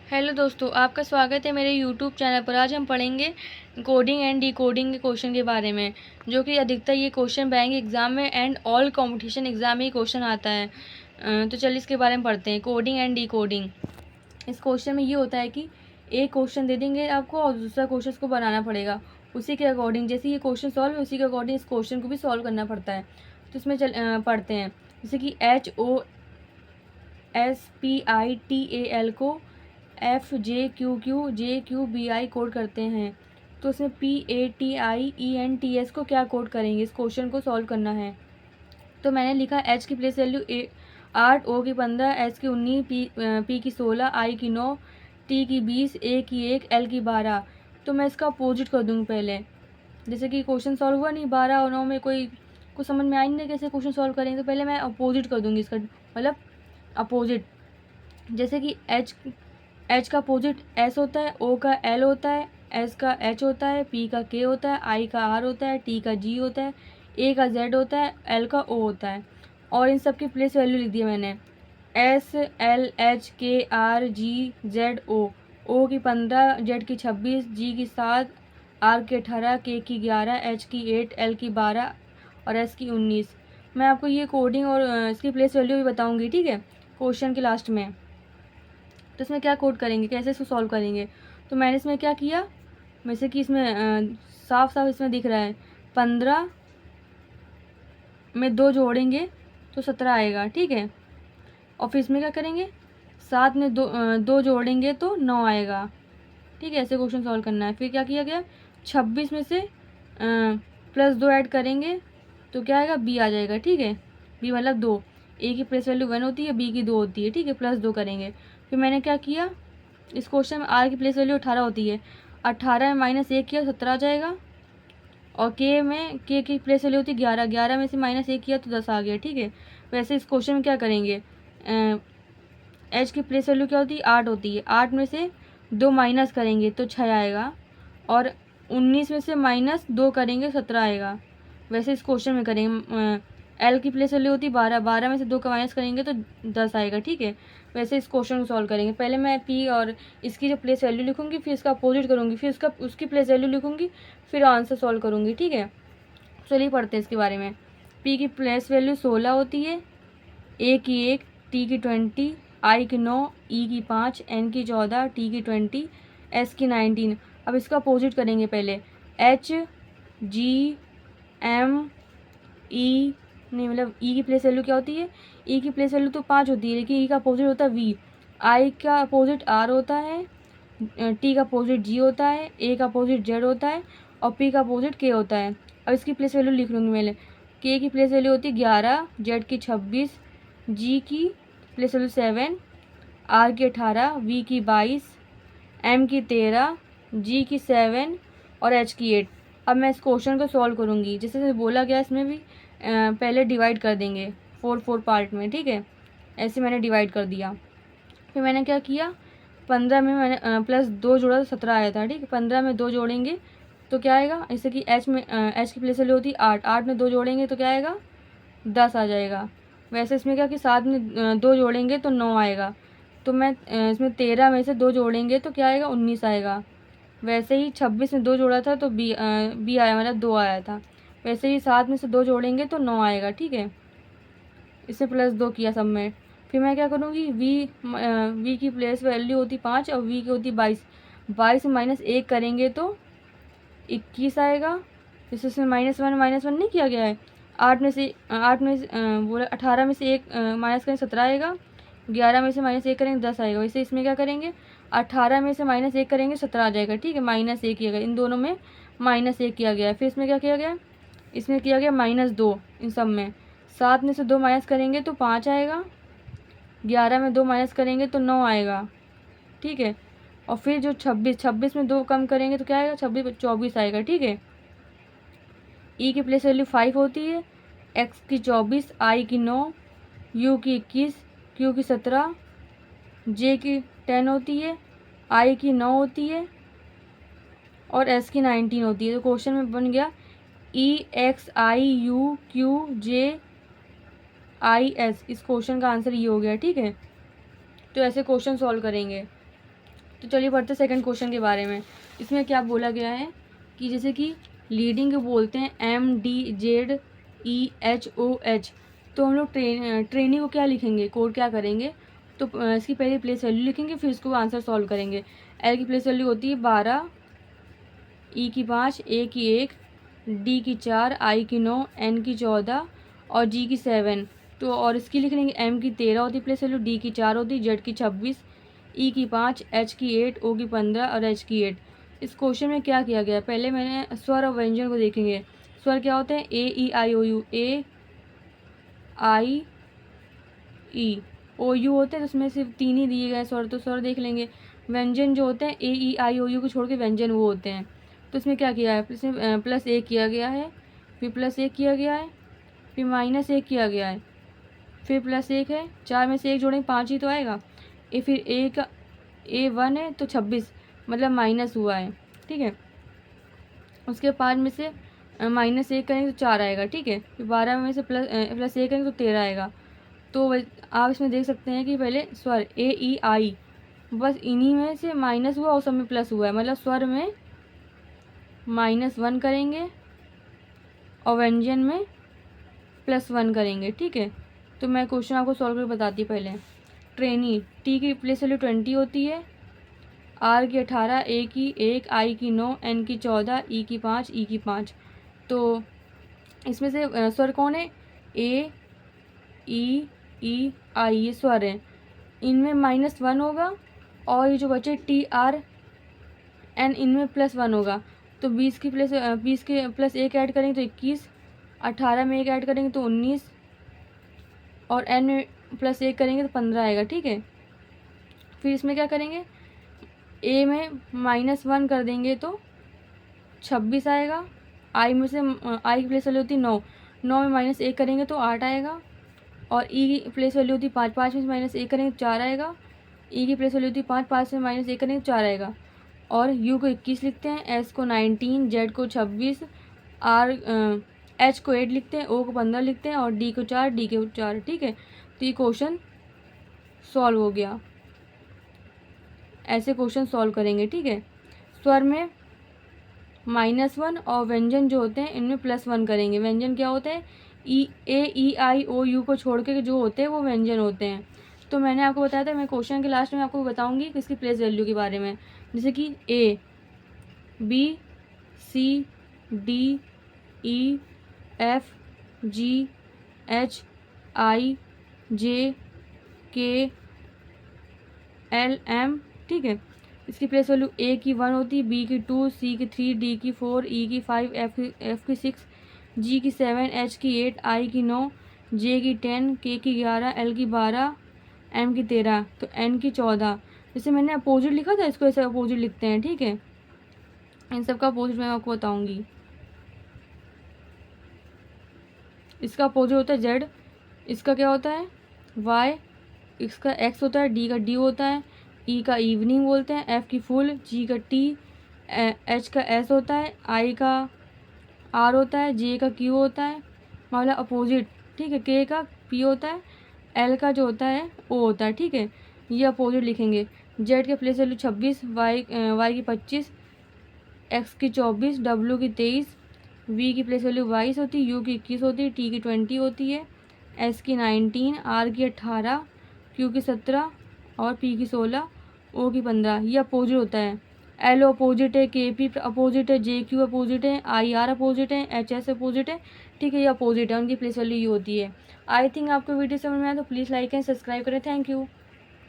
Hello दोस्तों, आपका स्वागत है मेरे यूट्यूब चैनल पर। आज हम पढ़ेंगे कोडिंग एंड डिकोडिंग के क्वेश्चन के बारे में, जो कि अधिकतर ये क्वेश्चन बैंक एग्ज़ाम में एंड ऑल कंपटीशन एग्ज़ाम में ये क्वेश्चन आता है। तो चलिए इसके बारे में पढ़ते हैं। Coding and decoding. इस क्वेश्चन में ये होता है कि एक क्वेश्चन दे देंगे आपको और दूसरा क्वेश्चन को बनाना पड़ेगा उसी के अकॉर्डिंग। जैसे ये क्वेश्चन सॉल्व है उसी के अकॉर्डिंग इस क्वेश्चन को भी सॉल्व करना पड़ता है। तो इसमें पढ़ते हैं। जैसे कि HOSPITAL को FJQQJQBI कोड करते हैं, तो इसमें PATIENTS को क्या कोड करेंगे। इस क्वेश्चन को सॉल्व करना है। तो मैंने लिखा H की प्लेस वैल्यू 8, O की 15, S की 19, P की 16, I की 9, T की 20, A की 1, L की 12। तो मैं इसका अपोजिट कर दूँगी पहले। जैसे कि क्वेश्चन सॉल्व हुआ नहीं, 12 और 9 में कोई कुछ समझ में आई नहीं कैसे क्वेश्चन सॉल्व करेंगे, तो पहले मैं अपोजिट कर दूँगी इसका, मतलब अपोजिट। जैसे कि H का अपोजिट S होता है, O का L होता है, S का H होता है, P का K होता है, I का R होता है, T का G होता है, A का Z होता है, L का O होता है। और इन सब की प्लेस वैल्यू लिख दी मैंने। S L H K R G Z O। O की 15, Z की 26, G की 7, R की 18, K की 11, H की 8, L की 12 और S की 19। मैं आपको ये कोडिंग और इसकी प्लेस वैल्यू भी बताऊँगी, ठीक है, क्वेश्चन के लास्ट में। तो इसमें क्या कोड करेंगे, कैसे इसको सॉल्व करेंगे। तो मैंने इसमें क्या किया, जैसे कि इसमें साफ साफ इसमें दिख रहा है 15 में 2 जोड़ेंगे तो 17 आएगा, ठीक है। और फिर इसमें क्या करेंगे, 7 में 2 जोड़ेंगे तो 9 आएगा, ठीक है। ऐसे क्वेश्चन सॉल्व करना है। फिर क्या किया गया, 26 में से +2 ऐड करेंगे तो क्या आएगा, B आ जाएगा, ठीक है। B मतलब 2। A की प्लेस वैल्यू 1 होती है, B की 2 होती है, ठीक है। +2 करेंगे। फिर मैंने क्या किया, इस क्वेश्चन में R की प्लेस वैल्यू 18 होती है, 18 में -1 किया 17 आ जाएगा। और K की प्लेस वैल्यू होती है 11, 11 में से -1 किया तो 10 आ गया, ठीक है। वैसे इस क्वेश्चन में क्या करेंगे, H की प्लेस वैल्यू क्या होती है, 8 होती है, 8 में से 2 माइनस करेंगे तो 6 आएगा। और 19 में से -2 करेंगे 17 आएगा। वैसे इस क्वेश्चन में करेंगे, L की प्लेस वैल्यू होती है 12, 12 में से 2 का माइनस करेंगे तो 10 आएगा, ठीक है। वैसे इस क्वेश्चन को सॉल्व करेंगे। पहले मैं P और इसकी जो प्लेस वैल्यू लिखूंगी, फिर इसका अपोजिट करूंगी, फिर उसकी प्लेस वैल्यू लिखूंगी, फिर आंसर सॉल्व करूंगी, ठीक है। चलिए पढ़ते हैं इसके बारे में। P की प्लेस वैल्यू 16 होती है, A की 1, T की 20, I की 9, E की 5, N की 14, T की 20, S की 19। अब इसका अपोजिट करेंगे पहले। H G M E नहीं, मतलब E की प्लेस वैल्यू क्या होती है, E की प्लेस वैल्यू तो 5 होती है, लेकिन E का अपोजिट होता है V। I का अपोजिट R होता है, T का अपोजिट G होता है, A का अपोजिट Z होता है और P का अपोजिट K होता है। अब इसकी प्लेस वैल्यू लिख लूँगी मैंने। K की प्लेस वैल्यू होती है 11, Z की 26, G की प्लेस वैल्यू 7, R की 18, V की 22, M की 13, G की 7 और H की 8। अब मैं इस क्वेश्चन को सॉल्व करूँगी। जैसे बोला गया इसमें भी पहले डिवाइड कर देंगे 4 पार्ट में, ठीक है। ऐसे मैंने डिवाइड कर दिया। फिर मैंने क्या किया, 15 में मैंने +2 जोड़ा तो 17 आया था, ठीक है। 15 में 2 जोड़ेंगे तो क्या आएगा, जैसे कि H की प्लेस वैल्यू होती है 8, 8 में 2 जोड़ेंगे तो क्या आएगा, 10 आ जाएगा। वैसे इसमें क्या कि 7 में 2 जोड़ेंगे तो 9 आएगा। तो मैं इसमें 13 में से 2 जोड़ेंगे तो क्या आएगा, 19 आएगा। वैसे ही 26 में 2 जोड़ा था तो B आया, मतलब 2 आया था। वैसे ही 7 में से 2 जोड़ेंगे तो 9 आएगा, ठीक है। इसे +2 किया सब में। फिर मैं क्या करूँगी, V की प्लेस वैल्यू होती 5 और V की होती 22। 22 में -1 करेंगे तो 21 आएगा। जैसे इसमें -1 नहीं किया गया है। 8 में से बोला 18 में से 1 माइनस करेंगे 17 आएगा। 11 में से -1 करेंगे 10 आएगा। वैसे इसमें क्या करेंगे, 18 में से -1 करेंगे 17 आ जाएगा, ठीक है। -1 किया गया, इन दोनों में -1 किया गया है। फिर इसमें क्या किया गया, इसमें किया गया -2 इन सब में। 7 में से 2 माइनस करेंगे तो 5 आएगा। 11 में 2 माइनस करेंगे तो 9 आएगा, ठीक है। और फिर जो 26 में 2 कम करेंगे तो क्या आएगा, 24 आएगा, ठीक है। E की प्लेस वैल्यू 5 होती है, X की 24, I की 9, U की 21, Q की 17, J की 10 होती है, I की 9 होती है और S की 19 होती है। तो क्वेश्चन में बन गया EXIUQJIS। इस क्वेश्चन का आंसर ये हो गया, ठीक है। तो ऐसे क्वेश्चन सॉल्व करेंगे। तो चलिए पढ़ते सेकंड क्वेश्चन के बारे में। इसमें क्या बोला गया है कि जैसे कि लीडिंग बोलते हैं MDZEHOH, तो हम लोग ट्रेनिंग को क्या लिखेंगे, कोड क्या करेंगे, तो इसकी पहले प्लेस वैल्यू लिखेंगे, फिर इसको आंसर सॉल्व करेंगे। एल की प्लेस वैल्यू होती है 12, ई की 5, ए की 1, डी की 4, आई की 9, एन की 14 और जी की 7। तो और इसकी लिख लेंगे, एम की 13 होती प्लेस वैल्यू, डी की 4 होती, जेड की 26, ई की 5, एच की 8, ओ की 15 और एच की 8। इस क्वेश्चन में क्या किया गया, पहले मैंने स्वर और व्यंजन को देखेंगे। स्वर क्या होते हैं, A E I O U, A I E O U होते हैं, तो उसमें सिर्फ 3 ही दिए गए स्वर, तो स्वर देख लेंगे। व्यंजन जो होते हैं AE I O U को छोड़ के व्यंजन वो होते हैं। तो इसमें क्या किया है, इसमें +1 किया गया है, फिर +1 किया गया है, फिर -1 किया गया है, फिर +1 है, 4 में से 1 जोड़ेंगे 5 ही तो आएगा। फिर A का A1 है तो 26 मतलब माइनस हुआ है, ठीक है। उसके 5 में से -1 करेंगे तो 4 आएगा, ठीक है। फिर 12 में से +1 करेंगे तो 13 आएगा। तो आप इसमें देख सकते हैं कि पहले स्वर A E I, बस इन्हीं में से माइनस हुआ और सब में प्लस हुआ है, मतलब स्वर में -1 करेंगे और व्यंजन में +1 करेंगे, ठीक है। तो मैं क्वेश्चन आपको सॉल्व करके बताती हूँ पहले। ट्रेनी, टी की प्लेस वैल्यू 20 होती है, आर की 18, ए की 1, आई की 9, एन की 14, ई की 5, ई की 5। तो इसमें से स्वर कौन है, A E I, ये स्वर है। इनमें -1 होगा और ये जो बचे TRN, इनमें +1 होगा। तो 20 के +1 ऐड करेंगे तो 21, 18 में 1 ऐड करेंगे तो 19 और N में +1 करेंगे तो 15 आएगा, ठीक है। फिर इसमें क्या करेंगे, A में -1 कर देंगे तो 26 आएगा। आई में से आई की प्लेस वैल्यू होती है 9, 9 में -1 करेंगे तो 8 आएगा। और ई की प्लेस वैल्यू होती है 5, 5 में से -1 करेंगे तो 4 आएगा। ई की प्लेस वैल्यू होती है 5, 5 में -1 करेंगे तो 4 आएगा। और यू को 21 लिखते हैं, एस को 19, जेड को 26, एच को 8 लिखते हैं, ओ को 15 लिखते हैं और डी को 4, डी को 4, ठीक है। तो ये क्वेश्चन सॉल्व हो गया। ऐसे क्वेश्चन सॉल्व करेंगे, ठीक है। स्वर में -1 और व्यंजन जो होते हैं इनमें +1 करेंगे। व्यंजन क्या होते हैं, A E I O U को छोड़ के जो होते हैं वो व्यंजन होते हैं। तो मैंने आपको बताया था, मैं क्वेश्चन के लास्ट में आपको बताऊंगी किसकी प्लेस वैल्यू के बारे में, जैसे कि A B C D E F G H I J K L M, ठीक है। इसकी प्लेस वैल्यू A की 1 होती है, B की 2, C की 3, D की 4, E की 5, F की 6, G की 7, H की 8, I की 9, J की 10, K की 11, L की 12, M की 13, तो N की 14। जैसे मैंने अपोजिट लिखा था, इसको ऐसे अपोजिट लिखते हैं, ठीक है। इन सब का अपोजिट मैं आपको बताऊंगी। इसका अपोजिट होता है Z, इसका क्या होता है Y, इसका X होता है, D का D होता है, E का इवनिंग बोलते हैं, F की फुल, G का T, H का S होता है, I का R होता है, J का Q होता है, मतलब अपोजिट, ठीक है। K का P होता है, L का जो होता है O होता है, ठीक है। ये अपोजिट लिखेंगे। Z के प्लेस वैल्यू 26, Y की 25, X की 24, W की 23, V की प्लेस वैल्यू 22 होती है, U की 21 होती है, T की 20 होती है, S की 19, R की 18, Q की 17 और P की 16, O की 15। ये अपोजिट होता है। L अपोजिट है, KP अपोजिट है, JQ अपोजिट है, IR अपोजिट है, HS अपोजिट है, ठीक है। ये अपोजिट है, उनकी प्लेस वैल्यू ये होती है। आई थिंक आपको वीडियो समझ में आया तो प्लीज़ लाइक एंड सब्सक्राइब करें। Thank you.